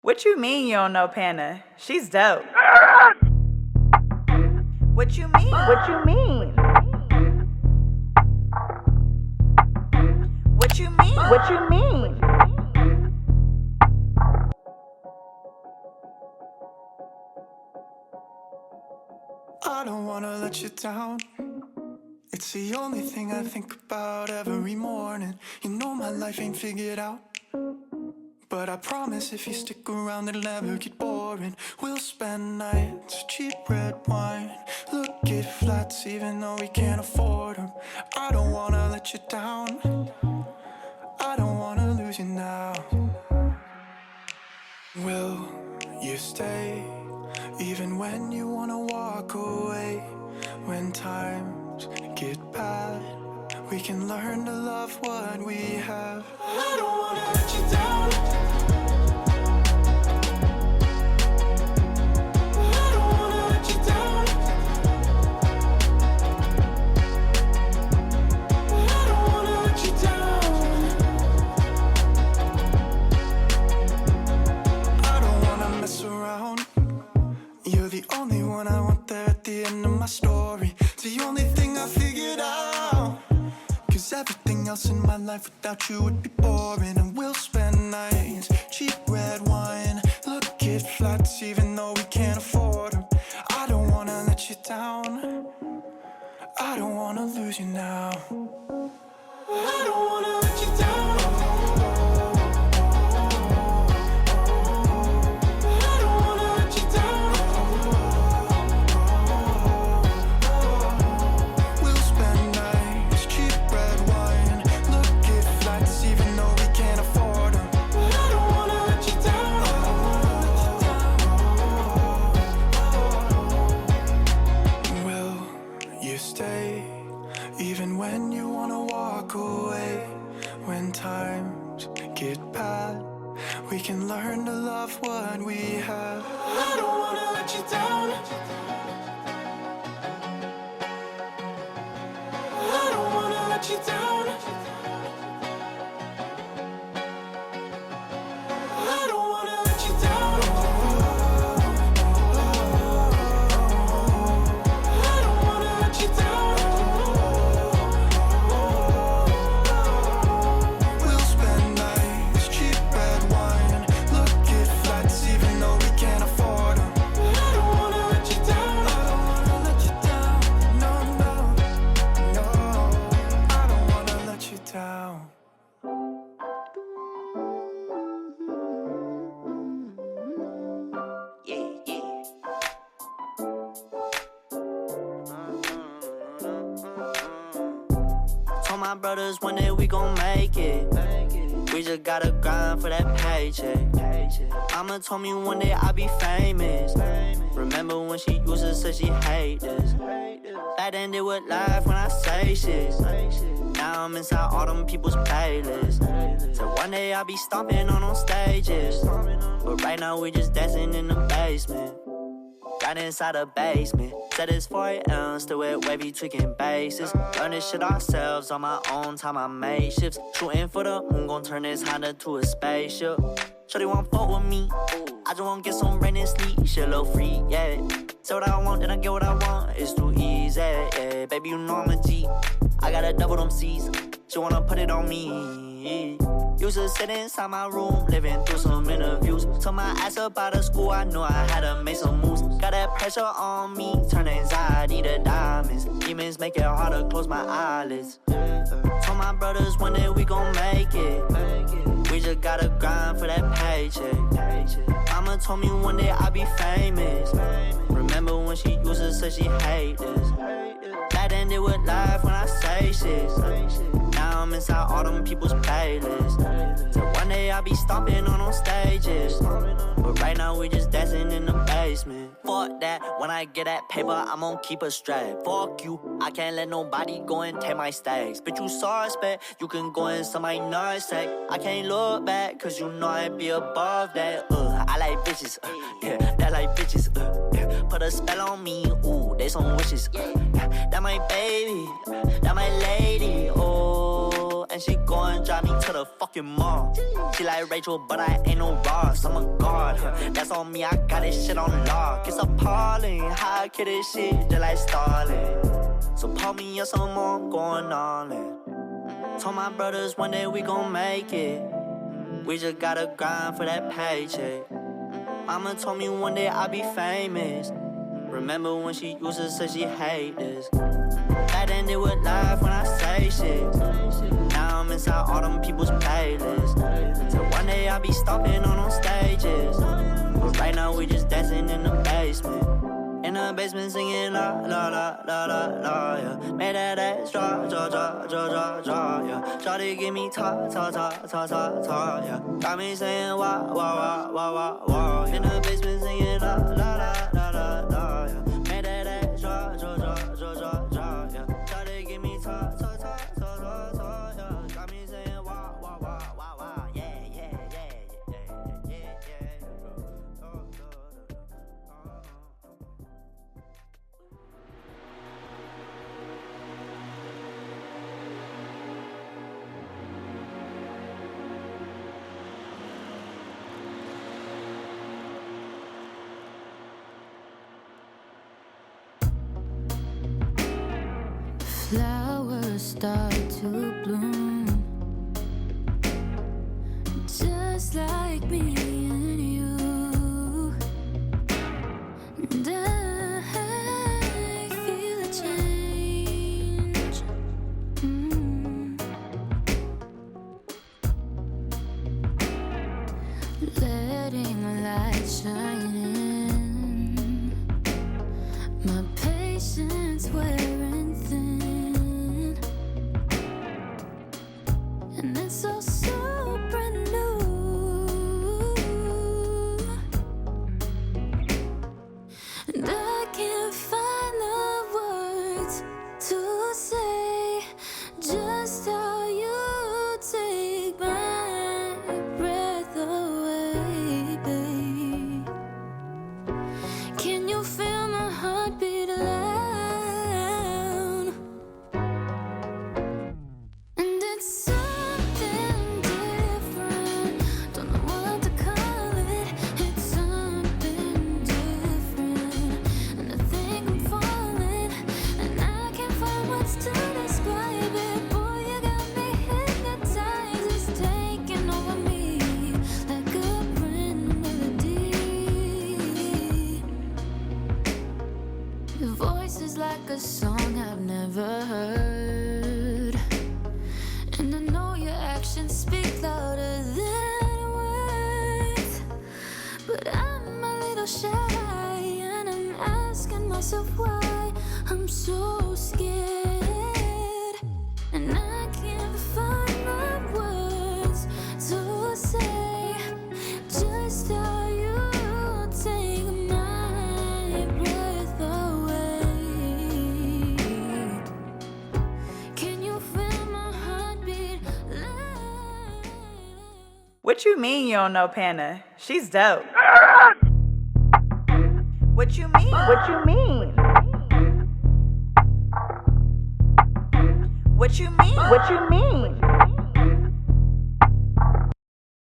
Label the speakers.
Speaker 1: What you mean you don't know Pana? She's dope. What you mean? What you mean? What you mean? What you mean?
Speaker 2: I don't wanna let you down. It's the only thing I think about every morning. You know my life ain't figured out, but I promise if you stick around it'll never get boring. We'll spend nights, cheap red wine, look at flats even though we can't afford them. I don't wanna let you down, I don't wanna lose you now. Will you stay even when you wanna walk away? When times get bad, we can learn to love what we have. I don't wanna let you down, I don't wanna let you down, I don't wanna let you down, I don't wanna mess around. You're the only one I want there at the end of my story. It's the only thing I figured out, 'cause everything else in my life without you would be boring. And we'll spend nights, cheap red wine, look at flats even though we can't afford them. I don't wanna let you down, I don't wanna lose you now. I don't wanna let you down, I don't wanna let you down. We'll spend nights, cheap red wine, look at flights even though we can't afford them. I don't wanna let you down, Will you stay even when you wanna walk away? When times get bad, we can learn to love what we have. I don't wanna let you down, I don't wanna let you down, I don't wanna let you down, I don't wanna let you down. We'll spend nights, cheap red wine, look at flats even though we can't afford them. I don't wanna let you down, I don't wanna let you down, no, no, no, I don't wanna let you down.
Speaker 1: Yeah, yeah.
Speaker 3: Told my brothers one day we gon' make it. We just gotta grind for that paycheck. Mama told me one day I'll be famous. Remember when she used to say she hate this? Back then they would laugh when I say shit. Now I'm inside all them people's playlists. So one day I'll be stomping on them stages. But right now we just dancing in the basement. Right inside the basement. Said it's 4 AM, still with wavy tweaking bases. Learn this shit ourselves on my own time, I made shifts. Shooting for the moon, gon' turn this Honda to a spaceship. Shorty won't fuck with me, I just wanna get some rain and sleep. Shit a little free, yeah. Say what I want, then I get what I want. It's too easy, yeah. Baby, you know I'm a G. I gotta double them C's. She wanna put it on me. Used to sit inside my room, living through some interviews. Took my ass up out of school, I knew I had to make some moves. Got that pressure on me, turn anxiety to diamonds. Demons make it hard to close my eyelids. Told my brothers one day we gon' make it. We just gotta grind for that paycheck. Mama told me one day I'll be famous. Remember when she used to say she hate this? Back then they would laugh when I say shit. Now I'm inside all them people's playlists. So one day I'll be stomping on them stages. But right now we just dancing in the basement. Fuck that, when I get that paper, I'm gon' keep a strap. Fuck you, I can't let nobody go and take my stacks. Bitch, you suspect, you can go in somebody nutsack. I can't look back, cause you know I'd be above that. I like bitches, yeah, that like bitches, yeah. Put a spell on me, ooh, they some wishes, that my baby, that my lady, oh. And she go and drive me to the fucking mall. She like Rachel, but I ain't no Ross. I'm a god, that's on me, I got this shit on lock. It's appalling, how I kill this shit just like Starling. So pull me up some more, I'm going all in. Told my brothers one day we gon' make it. We just gotta grind for that paycheck. Mama told me one day I'll be famous. Remember when she used to say she hate this. Back then they would laugh when I say shit. Now I'm inside all them people's playlists. So one day I'll be stalking on them stages. But right now we just dancing in the basement. In the basement singing la la la la la la, yeah. Made that ass draw, draw, draw, draw, draw, draw, yeah. Shawty give me talk, talk, talk, talk, talk, talk, yeah. Got me saying wah, wah, wah, wah, wah, wah, yeah. In the basement singing la la la la la la, yeah. Made that ass draw, draw, draw, draw, draw, draw, yeah. Shawty give me talk, talk, talk, talk, talk, talk, yeah. Got me saying wah, wah, wah, wah, wah, yeah, yeah, yeah, yeah, yeah, yeah, yeah.
Speaker 4: Flowers start to bloom, just like me and you. And I feel a change. Letting the light shine in. My patience wearing thin. And it's all so brand new. And I can't find the words to say just how you take my breath away, babe. Can you feel my heartbeat loud? And it's something different. Don't know what to call it. It's something different. And I think I'm falling. And I can't find words to describe it. Boy, you got me hypnotized. It's taking over me like a brand new melody. Your voice is like a song I've never heard. And I know your actions speak louder than words. But I'm a little shy, and I'm asking myself why I'm so scared. And I can't find the words to say just how you take my breath away. Can you feel my heartbeat loud?
Speaker 1: What you mean you don't know Pana? She's dope. What you mean? What you mean? What you mean? What you mean?